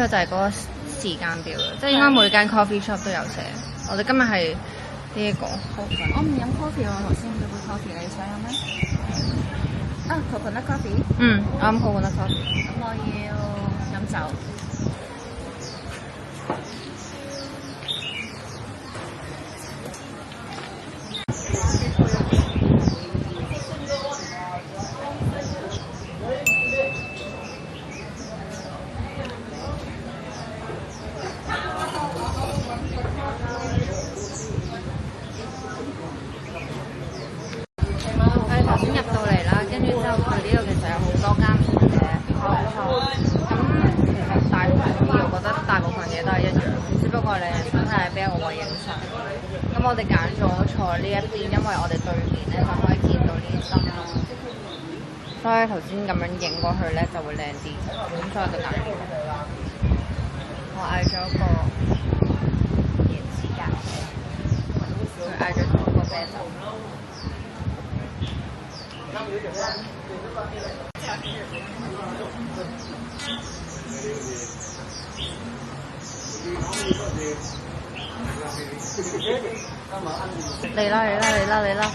個就係嗰個時間表啦，即係應該每間 coffee shop 都有寫。我哋今日係呢一個。我唔飲 coffee 喎，頭先嗰杯 coffee 你想飲咩？啊 coconut coffee。我飲 coconut coffee。咁我要飲酒。頭先入到嚟啦，跟住之後佢呢度其實有好多間唔同嘅 coffee shop。咁其實大同小異，我覺得大部分嘢都係一樣，只不過你係想睇下邊一個位影相。咁我哋揀咗坐呢一邊，因為我哋對面咧就可以見到呢啲燈咯，所以頭先咁樣影過去咧就會靚啲。咁所以我就揀咗。我嗌咗個椰子咖啡，佢嗌咗個啤酒。嚟啦嚟啦嚟啦嚟啦！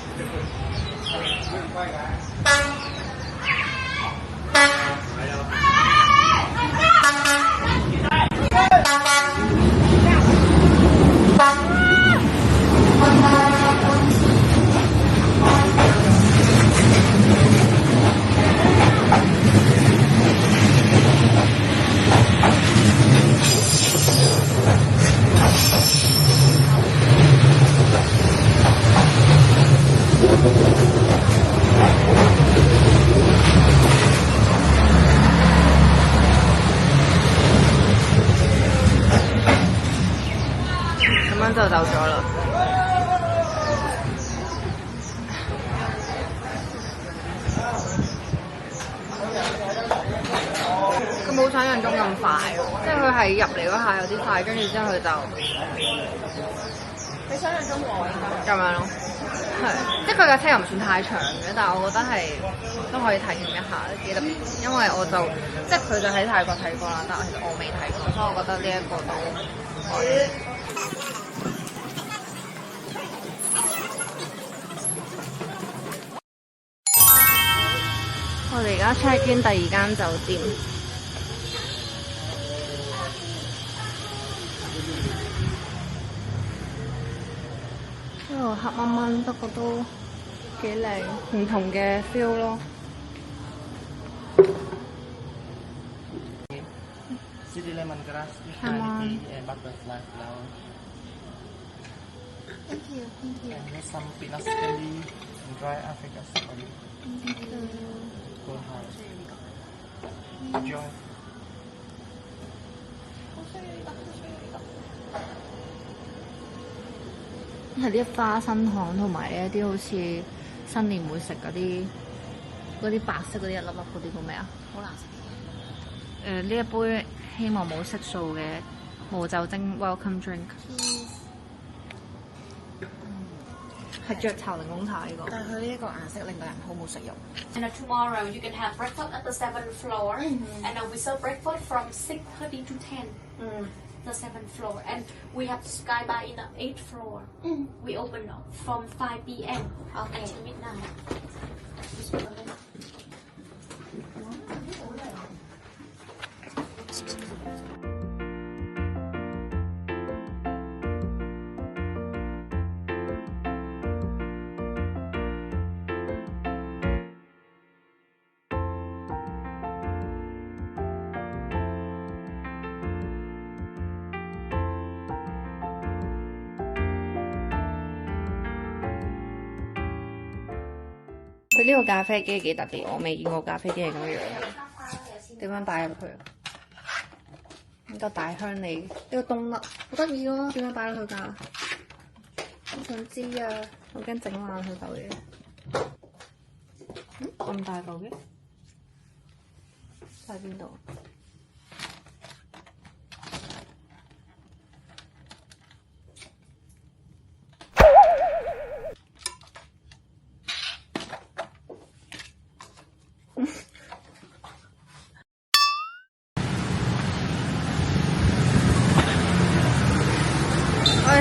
咁樣就走咗啦。佢冇想象中咁快喎，即係佢係入嚟嗰下有啲快，跟住之後佢就你想象中我應該咁樣咯。係，即係佢架車又唔算太長嘅，但係我覺得係都可以體驗一下，幾特別。因為我就即係佢就喺泰國睇過啦，但係其實我未睇過，所以我覺得呢一個都可以。我哋而家 check in 第二間酒店，呢度黑掹掹，不過都幾靚，唔同嘅 feel 咯。City lemongrass, Come on. honey and butterfly flower. Thank you, thank you. And there's some peanut jelly and dry Africa safari. Go hard. Enjoy. 係啲花生糖同埋呢一啲好似新年會食嗰啲白色嗰啲一粒粒嗰啲叫咩啊？好難食。呢一杯希望冇色素嘅無酒精 welcome drink， 係雀巢檸檬茶呢個。但係佢呢一個顏色令到人好冇食慾。 And tomorrow you can have breakfast at the 7th floor, and we serve breakfast from 6:30 to 10. The 7th floor, and we have sky bar in the 8th floor. We open from 5 p.m. until midnight. 佢呢個咖啡機幾特別，我未見過咖啡機係咁樣嘅。點樣擺入去？呢個大香梨，呢個冬甩，好得意咯！點樣擺落去㗎？我想知啊，我驚整爛佢嚿嘢。咁大嚿嘅？喺邊度？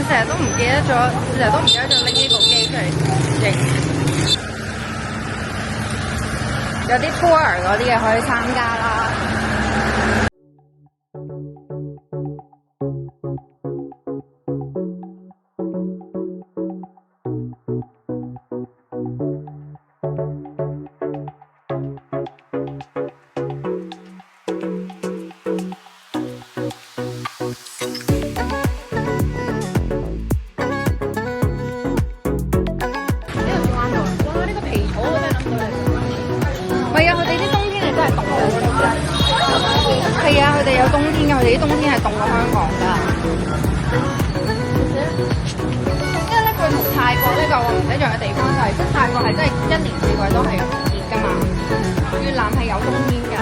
成日都唔記得咗，拎呢部機出嚟影。有啲 tour 嗰啲嘢可以參加啦。係啊，佢哋啲冬天係真係凍嘅。係啊，佢哋有冬天嘅，佢哋啲冬天係凍過香港㗎。因為咧，佢同泰國呢個唔一樣嘅地方就係，即係泰國係真係一年四季都係熱㗎嘛，越南係有冬天㗎。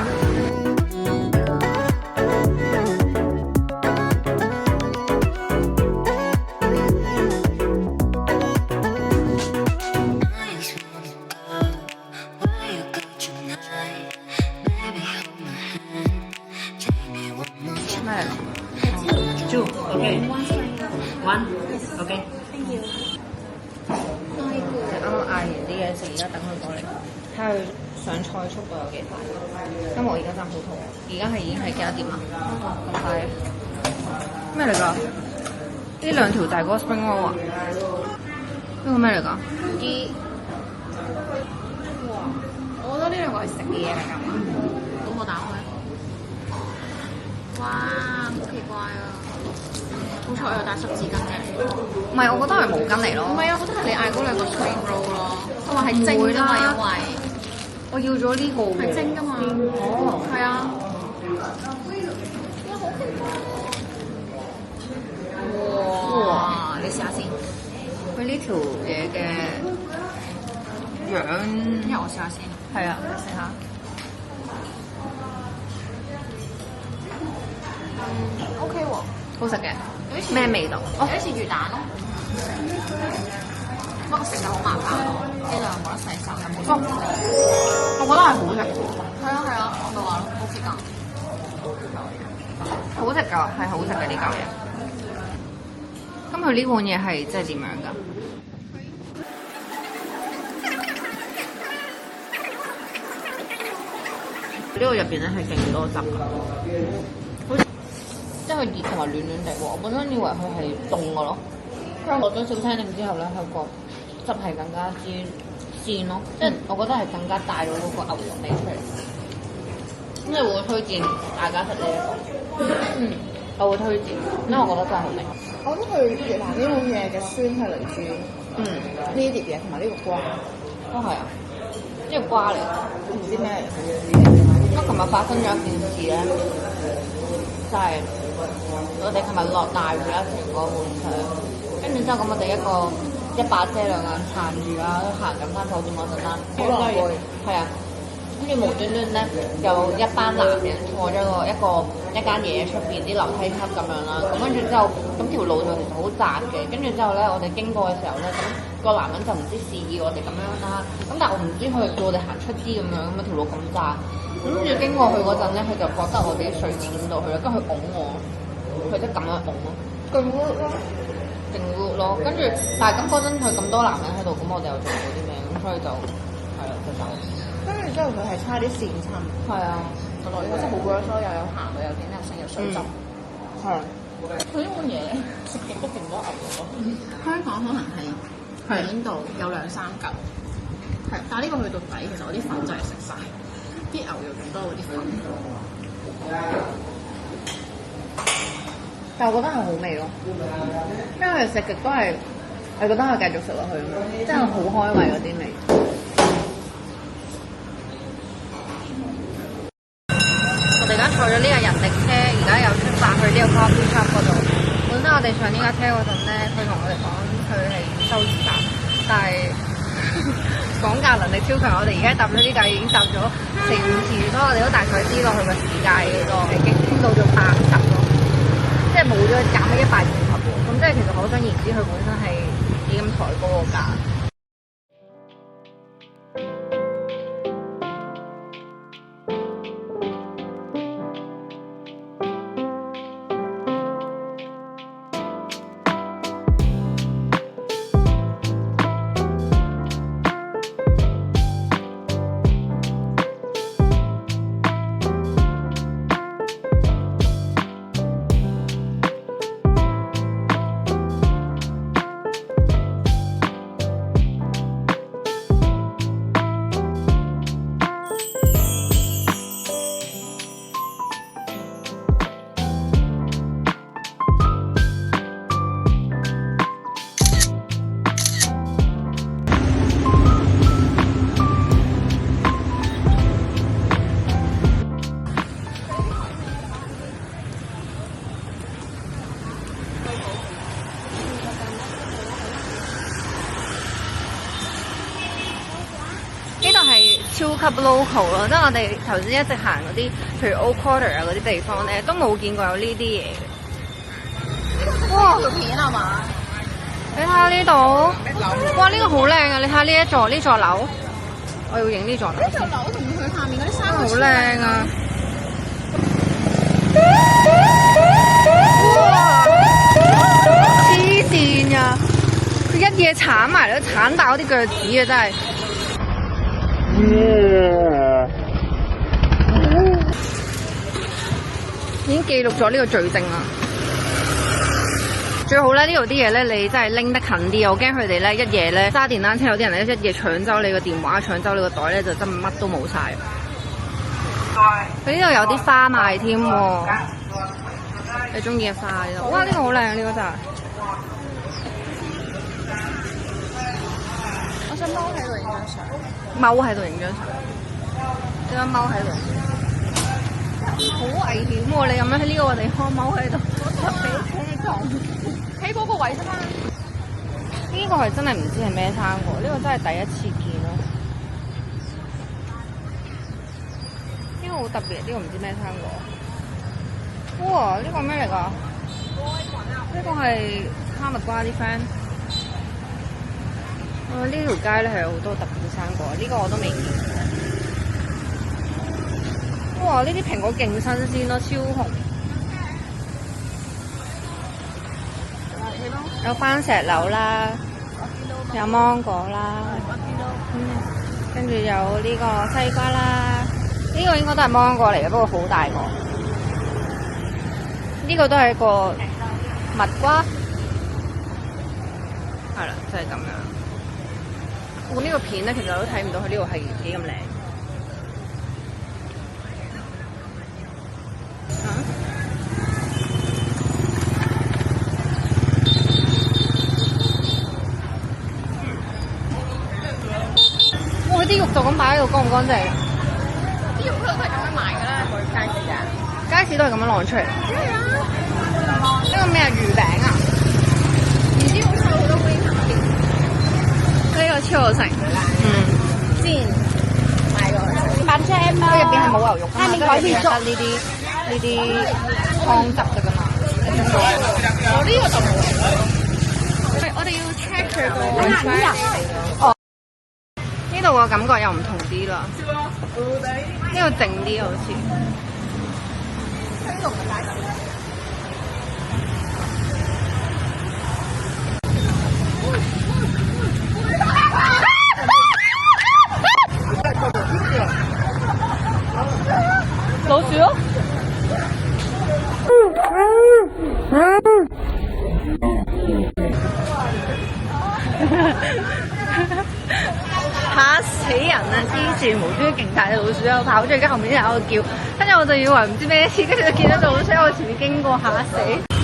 Two, okay. One, okay. 啱啱嗌完啲嘢食，而家等佢過嚟，睇下佢上菜速度有幾快。因為我而家真係好肚餓，而家係已經係幾多點啊？咁快咩嚟㗎？呢兩條就係嗰個 spring roll 啊？呢個咩嚟㗎？啲哇！我覺得呢兩個係食嘅嘢嚟㗎嘛。咁我打開。哇，好奇怪啊！好彩我有帶濕紙巾嘅。唔係，我覺得係毛巾嚟咯。唔係啊，我覺得係你嗌嗰兩個 spring roll 咯。我話係蒸㗎嘛，因為我要咗呢個喎。係蒸㗎嘛。哦，係啊。哇！你試下先。佢呢條嘢嘅樣，因為我試下先。係啊，試下。OK 喎，好食嘅。有啲似咩味道？有啲似魚蛋咯。不過食就好麻煩咯，呢度又冇得洗手，又冇得。我覺得係好食嘅。係啊係啊，我咪話咯，OK 㗎。好食㗎，係好食嘅呢嚿嘢。咁佢呢碗嘢係即係點樣㗎？呢個入邊咧係勁多汁㗎，好似即係佢熱同埋暖暖地喎。我本身以為佢係凍嘅咯，因為落咗小青檸之後咧，佢個汁係更加之鮮咯，即係我覺得係更加帶到嗰個牛肉味出嚟。咁你會唔會推薦大家食呢一個？我會推薦，因為我覺得真係好味。我覺得佢越南呢碗嘢嘅酸係嚟自呢碟嘢同埋呢個瓜，都係啊，呢個瓜嚟。唔知咩嚟嘅。我琴日發生咗一件事咧，就係我哋琴日落大雨啦，成個半場，跟住之後咁我哋一把遮兩眼撐住啦，都行緊翻酒店嗰陣啦，好狼狽，係啊，跟住無端端咧有一班男人坐咗一間嘢出邊啲樓梯級咁樣啦，咁跟住之後咁條路就其實好窄嘅，跟住之後咧我哋經過嘅時候咧，咁個男人就唔知示意我哋咁樣啦，咁但係我唔知佢叫我哋行出啲咁樣，咁條路咁窄。跟住經過佢嗰陣咧，佢就覺得我哋啲水濺到去啦，跟住佢擁我，佢即係咁樣擁咯，勁 rude 咯，勁 rude 咯。跟住，但係咁嗰陣佢咁多男人喺度，咁我哋又做唔到啲咩，咁所以就係啦，就走。跟住之後佢係差啲跣親，係啊，個內容真係好 worse 咯，又有鹹嘅，又見得成有水浸。係。佢呢碗嘢食極都勁多牛肉咯。香港可能係喺度有2-3嚿，係，但係呢個去到底，其實我啲粉就係食晒。啲牛肉仲多過啲粉，但係我覺得係好味咯，因為食極都係，你覺得可以繼續食落去啊嘛，真係好開胃嗰啲味。我哋而家坐咗呢個人力車，而家又出發去呢個 coffee shop 嗰度。本身我哋上呢架車嗰陣咧，佢同我哋講佢係收時間，但係講價能力超強，我哋而家搭咗呢架已經搭咗4-5次，所以我哋都大概知道佢個時間幾多，已經傾到咗80咯，即係冇咗減咗120喎。咁即係其實可想而知，佢本身係已經抬高個價。級 local 咯，即係我哋頭先一直行嗰啲，譬如 Old Quarter 啊嗰啲地方咧，都冇見過有呢啲嘢嘅。哇！條片係嘛？你睇下呢度，哇！呢個好靚啊！你睇下呢座樓，我要影呢座樓。呢座樓同佢下面嗰啲山好靚啊！哇！黐線呀！佢一嘢鏟埋都鏟爆啲腳趾啊！真係。已經記錄咗呢個罪證啦。最好咧，呢度啲嘢咧，你真係拎得近啲。我驚佢哋咧一夜咧揸電單車，有啲人咧一夜搶走你個電話，搶走你個袋咧，就真乜都冇晒。佢呢度有啲花賣添喎，你中意嘅花呢度？哇！呢個好靚，呢個真係。我想踎喺度影張相。踎喺度影張相，點解踎喺度？好危險喎！你咁樣喺呢個地方踎喺度，俾車撞。喺嗰個位啫嘛。呢個係真係唔知係咩生果，呢個真係第一次見咯。呢個好特別，呢個唔知咩生果。哇！呢個咩嚟㗎？呢個係哈密瓜啲 friend。呢條街咧係有好多特別嘅生果，呢個我都未見過。哇！呢啲蘋果勁新鮮咯，超紅。有番石榴啦，有芒果啦，跟住有呢個西瓜啦。呢個應該都係芒果嚟嘅，不過好大個。呢個都係一個蜜瓜，係啦，就係咁樣。我呢個片咧，其實我都睇唔到佢呢度係幾咁靚。哇！啲肉就咁擺喺度，乾唔乾淨？啲肉都係咁樣賣㗎啦，去街市啊。街市都係咁樣晾出嚟。呢個咩啊？魚餅啊？唔知好臭好多灰塵。呢個超好食。之前買過。佢入邊係冇牛肉㗎嘛，即係入邊得呢啲湯汁㗎啫嘛。我呢個就冇。我哋要 check 佢個。哦，呢度個感覺又唔同啲啦。呢度靜啲好似。老鼠咯。嚇死人啊！黐線，無端端勁大隻老鼠喺度跑出嚟，跟住後面啲人喺度叫，跟住我就以為唔知咩事，跟住就見到隻老鼠喺我前面經過，嚇死！